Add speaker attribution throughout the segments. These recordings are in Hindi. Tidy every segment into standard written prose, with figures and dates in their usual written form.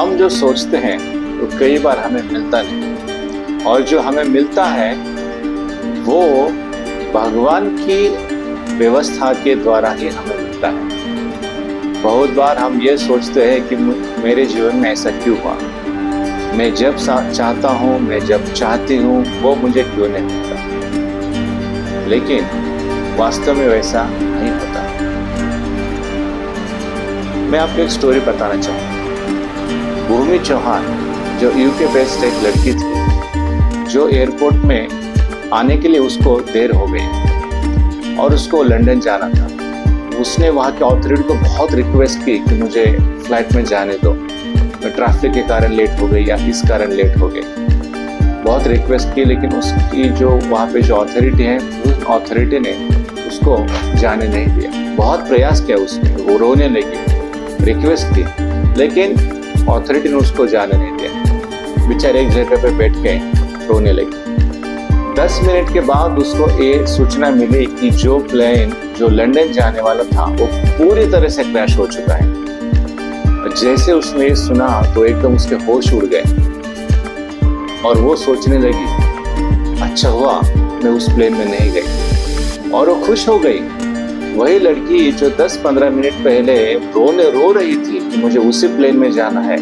Speaker 1: हम जो सोचते हैं वो कई बार हमें मिलता नहीं, और जो हमें मिलता है वो भगवान की व्यवस्था के द्वारा ही हमें मिलता है। बहुत बार हम ये सोचते हैं कि मेरे जीवन में ऐसा क्यों हुआ, मैं जब चाहता हूँ, मैं जब चाहती हूँ, वो मुझे क्यों नहीं मिलता। लेकिन वास्तव में वैसा नहीं होता। मैं आपको एक स्टोरी बताना चाहूँगा। भूमि चौहान जो यूके बेस्ड एक लड़की थी, जो एयरपोर्ट में आने के लिए उसको देर हो गई और उसको लंदन जाना था। उसने वहाँ के अथॉरिटी को बहुत रिक्वेस्ट की कि मुझे फ्लाइट में जाने दो, मैं ट्रैफिक के कारण लेट हो गई या इस कारण लेट हो गई। बहुत रिक्वेस्ट की, लेकिन उसकी जो वहाँ पे जो अथॉरिटी है, उस अथॉरिटी ने उसको जाने नहीं दिया। बहुत प्रयास किया उसने, वो रोने लगी, रिक्वेस्ट की, लेकिन अथॉरिटी ने उसको जाने नहीं दिया। बेचारे एक जगह पे बैठ के रोने लगी। 10 मिनट के बाद उसको ये सूचना मिली कि जो प्लेन जो लंदन जाने वाला था वो पूरी तरह से क्रैश हो चुका है। जैसे उसने ये सुना तो एकदम उसके होश उड़ गए और वो सोचने लगी, अच्छा हुआ मैं उस प्लेन में नहीं गई, और वो खुश हो गई। वही लड़की जो 10-15 मिनट पहले रो रही थी कि मुझे उसी प्लेन में जाना है,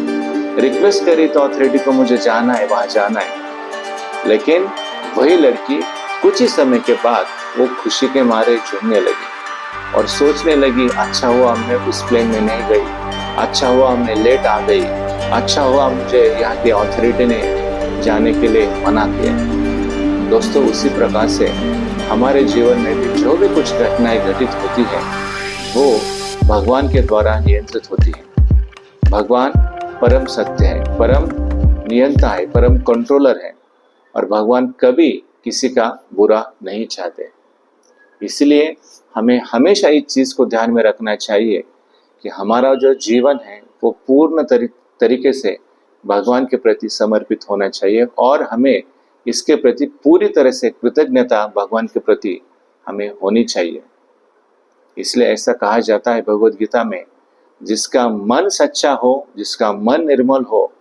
Speaker 1: रिक्वेस्ट करी तो अथॉरिटी को मुझे जाना है, वहां जाना है, लेकिन वही लड़की कुछ ही समय के बाद वो खुशी के मारे झूमने लगी और सोचने लगी, अच्छा हुआ मैं उस प्लेन में नहीं गई, अच्छा हुआ मैं लेट आ गई, अच्छा हुआ मुझे यहाँ की अथॉरिटी ने जाने के लिए मना किया। दोस्तों, उसी प्रकार से हमारे जीवन में भी जो भी कुछ घटनाएं घटित होती है वो भगवान के द्वारा नियंत्रित होती है। भगवान परम सत्य है, परम नियंता है, परम कंट्रोलर है, और भगवान कभी किसी का बुरा नहीं चाहते। इसलिए हमें हमेशा इस चीज को ध्यान में रखना चाहिए कि हमारा जो जीवन है वो पूर्ण तरीके से भगवान के प्रति समर्पित होना चाहिए, और हमें इसके प्रति पूरी तरह से कृतज्ञता भगवान के प्रति हमें होनी चाहिए। इसलिए ऐसा कहा जाता है भगवद गीता में, जिसका मन सच्चा हो, जिसका मन निर्मल हो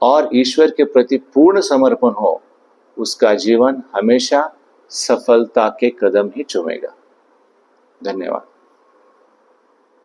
Speaker 1: और ईश्वर के प्रति पूर्ण समर्पण हो, उसका जीवन हमेशा सफलता के कदम ही चूमेगा। धन्यवाद।